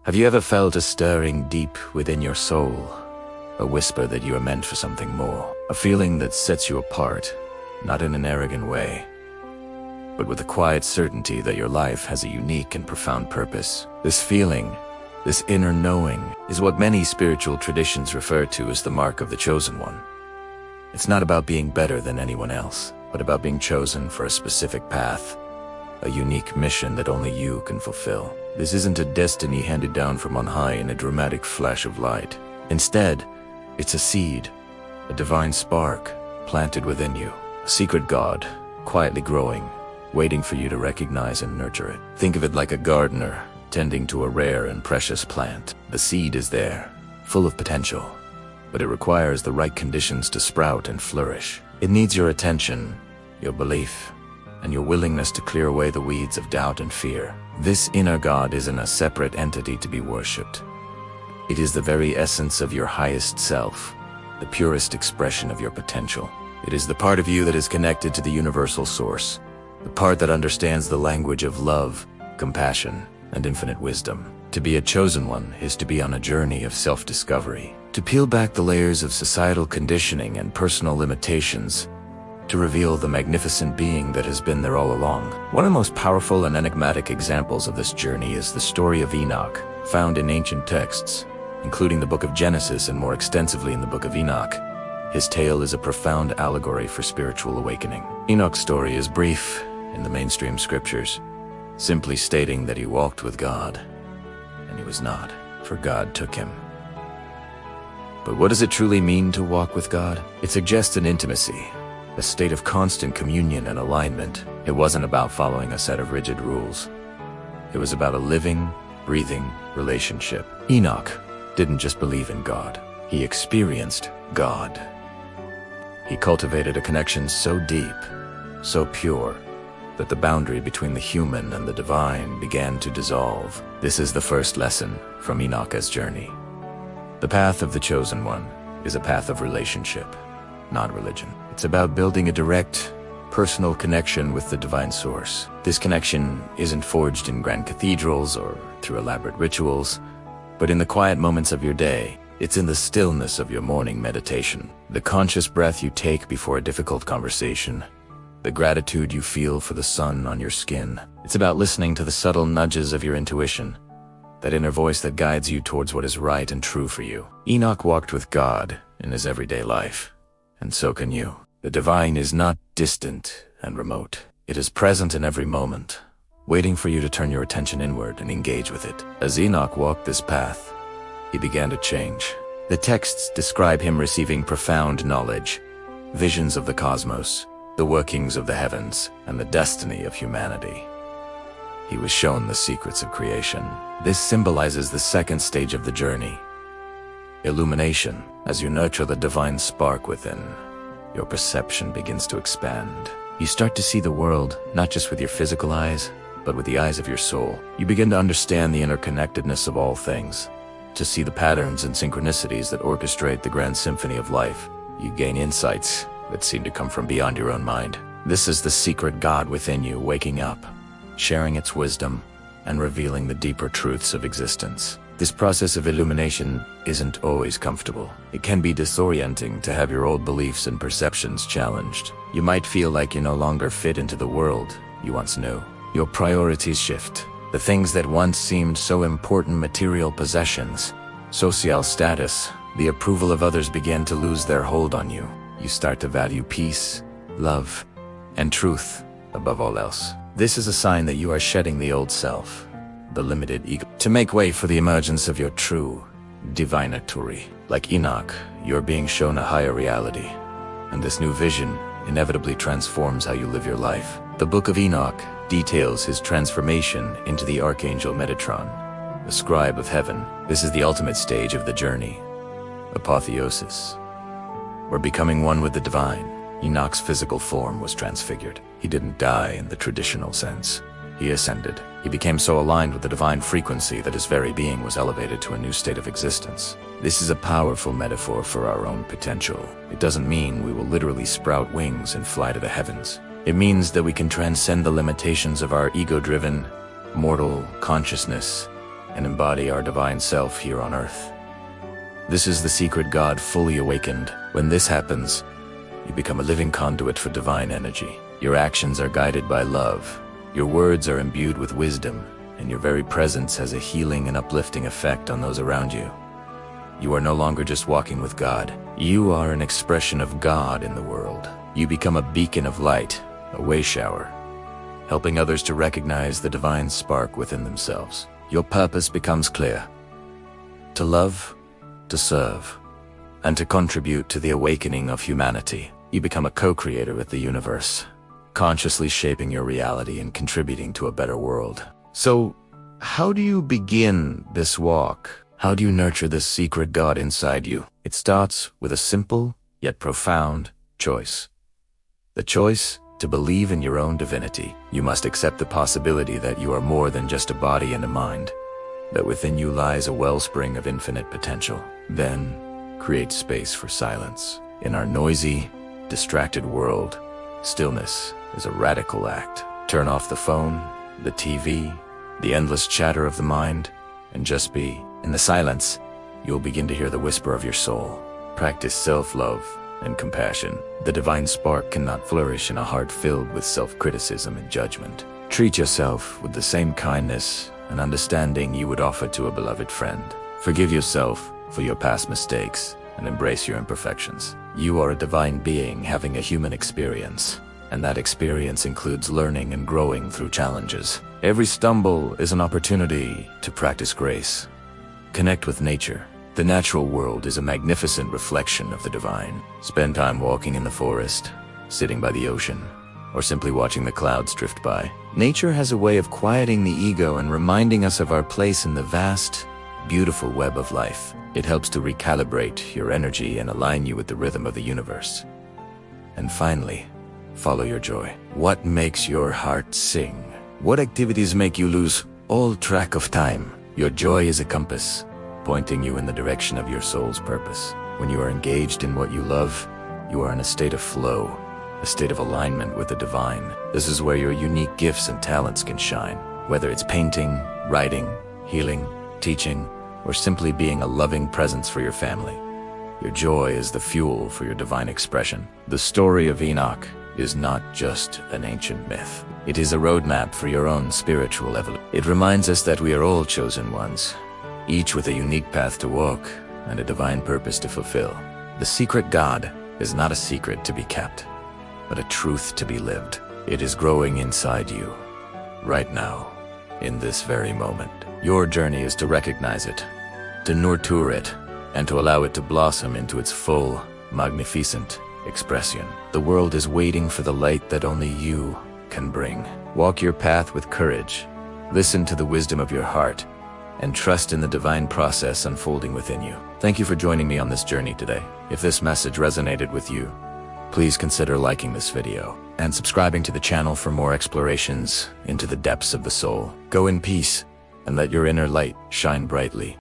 Have you ever felt a stirring deep within your soul? A whisper that you are meant for something more. A feeling that sets you apart, not in an arrogant way, but with a quiet certainty that your life has a unique and profound purpose. This feeling, this inner knowing, is what many spiritual traditions refer to as the mark of the chosen one. It's not about being better than anyone else, but about being chosen for a specific path, a unique mission that only you can fulfill. This isn't a destiny handed down from on high in a dramatic flash of light. Instead, it's a seed, a divine spark planted within you, a secret God, quietly growing, waiting for you to recognize and nurture it. Think of it like a gardener tending to a rare and precious plant. The seed is there, full of potential, but it requires the right conditions to sprout and flourish. It needs your attention, your belief, and your willingness to clear away the weeds of doubt and fear. This inner God isn't a separate entity to be worshipped. It is the very essence of your highest self, the purest expression of your potential. It is the part of you that is connected to the universal source, the part that understands the language of love, compassion, and infinite wisdom. To be a chosen one is to be on a journey of self-discovery, to peel back the layers of societal conditioning and personal limitations, to reveal the magnificent being that has been there all along. One of the most powerful and enigmatic examples of this journey is the story of Enoch, found in ancient texts, including the book of Genesis and more extensively in the book of Enoch. His tale is a profound allegory for spiritual awakening. Enoch's story is brief in the mainstream scriptures, simply stating that he walked with God, and he was not, for God took him. But what does it truly mean to walk with God? It suggests an intimacy, a state of constant communion and alignment. It wasn't about following a set of rigid rules. It was about a living, breathing relationship. Enoch didn't just believe in God, he experienced God. He cultivated a connection so deep, so pure, that the boundary between the human and the divine began to dissolve. This is the first lesson from Enoch's journey. The path of the chosen one is a path of relationship, not religion. It's about building a direct, personal connection with the divine source. This connection isn't forged in grand cathedrals or through elaborate rituals, but in the quiet moments of your day. It's in the stillness of your morning meditation, the conscious breath you take before a difficult conversation, the gratitude you feel for the sun on your skin. It's about listening to the subtle nudges of your intuition, that inner voice that guides you towards what is right and true for you. Enoch walked with God in his everyday life, and so can you. The divine is not distant and remote. It is present in every moment, waiting for you to turn your attention inward and engage with it. As Enoch walked this path, he began to change. The texts describe him receiving profound knowledge, visions of the cosmos, the workings of the heavens, and the destiny of humanity. He was shown the secrets of creation. This symbolizes the second stage of the journey, illumination. As you nurture the divine spark within, your perception begins to expand. You start to see the world, not just with your physical eyes, but with the eyes of your soul. You begin to understand the interconnectedness of all things, to see the patterns and synchronicities that orchestrate the grand symphony of life. You gain insights that seem to come from beyond your own mind. This is the secret God within you waking up, sharing its wisdom, and revealing the deeper truths of existence. This process of illumination isn't always comfortable. It can be disorienting to have your old beliefs and perceptions challenged. You might feel like you no longer fit into the world you once knew. Your priorities shift. The things that once seemed so important, material possessions, social status, the approval of others, begin to lose their hold on you. You start to value peace, love, and truth above all else. This is a sign that you are shedding the old self, the limited ego, to make way for the emergence of your true divinatory. Like Enoch, you're being shown a higher reality, and this new vision inevitably transforms how you live your life. The book of Enoch details his transformation into the archangel Metatron, the scribe of heaven. This is the ultimate stage of the journey, apotheosis, where becoming one with the divine. Enoch's physical form was transfigured. He didn't die in the traditional sense. He ascended. He became so aligned with the divine frequency that his very being was elevated to a new state of existence. This is a powerful metaphor for our own potential. It doesn't mean we will literally sprout wings and fly to the heavens. It means that we can transcend the limitations of our ego-driven, mortal consciousness and embody our divine self here on earth. This is the secret God fully awakened. When this happens, you become a living conduit for divine energy. Your actions are guided by love, your words are imbued with wisdom, and your very presence has a healing and uplifting effect on those around you. You are no longer just walking with God. You are an expression of God in the world. You become a beacon of light, a way shower, helping others to recognize the divine spark within themselves. Your purpose becomes clear: to love, to serve, and to contribute to the awakening of humanity. You become a co-creator with the universe, consciously shaping your reality and contributing to a better world. So, how do you begin this walk? How do you nurture this secret God inside you? It starts with a simple, yet profound, choice. The choice to believe in your own divinity. You must accept the possibility that you are more than just a body and a mind, that within you lies a wellspring of infinite potential. Then, create space for silence. In our noisy, distracted world, stillness is a radical act. Turn off the phone, the TV, the endless chatter of the mind, and just be. In the silence, you'll begin to hear the whisper of your soul. Practice self-love and compassion. The divine spark cannot flourish in a heart filled with self-criticism and judgment. Treat yourself with the same kindness and understanding you would offer to a beloved friend. Forgive yourself for your past mistakes and embrace your imperfections. You are a divine being having a human experience, and that experience includes learning and growing through challenges. Every stumble is an opportunity to practice grace. Connect with nature. The natural world is a magnificent reflection of the divine. Spend time walking in the forest, sitting by the ocean, or simply watching the clouds drift by. Nature has a way of quieting the ego and reminding us of our place in the vast, beautiful web of life. It helps to recalibrate your energy and align you with the rhythm of the universe. And finally, follow your joy. What makes your heart sing? What activities make you lose all track of time? Your joy is a compass, pointing you in the direction of your soul's purpose. When you are engaged in what you love, you are in a state of flow, a state of alignment with the divine. This is where your unique gifts and talents can shine. Whether it's painting, writing, healing, teaching, or simply being a loving presence for your family, your joy is the fuel for your divine expression. The story of Enoch is not just an ancient myth. It is a roadmap for your own spiritual evolution. It reminds us that we are all chosen ones, each with a unique path to walk and a divine purpose to fulfill. The secret God is not a secret to be kept, but a truth to be lived. It is growing inside you, right now, in this very moment. Your journey is to recognize it, to nurture it, and to allow it to blossom into its full, magnificent expression. The world is waiting for the light that only you can bring. Walk your path with courage, listen to the wisdom of your heart, and trust in the divine process unfolding within you. Thank you for joining me on this journey today. If this message resonated with you, please consider liking this video and subscribing to the channel for more explorations into the depths of the soul. Go in peace and let your inner light shine brightly.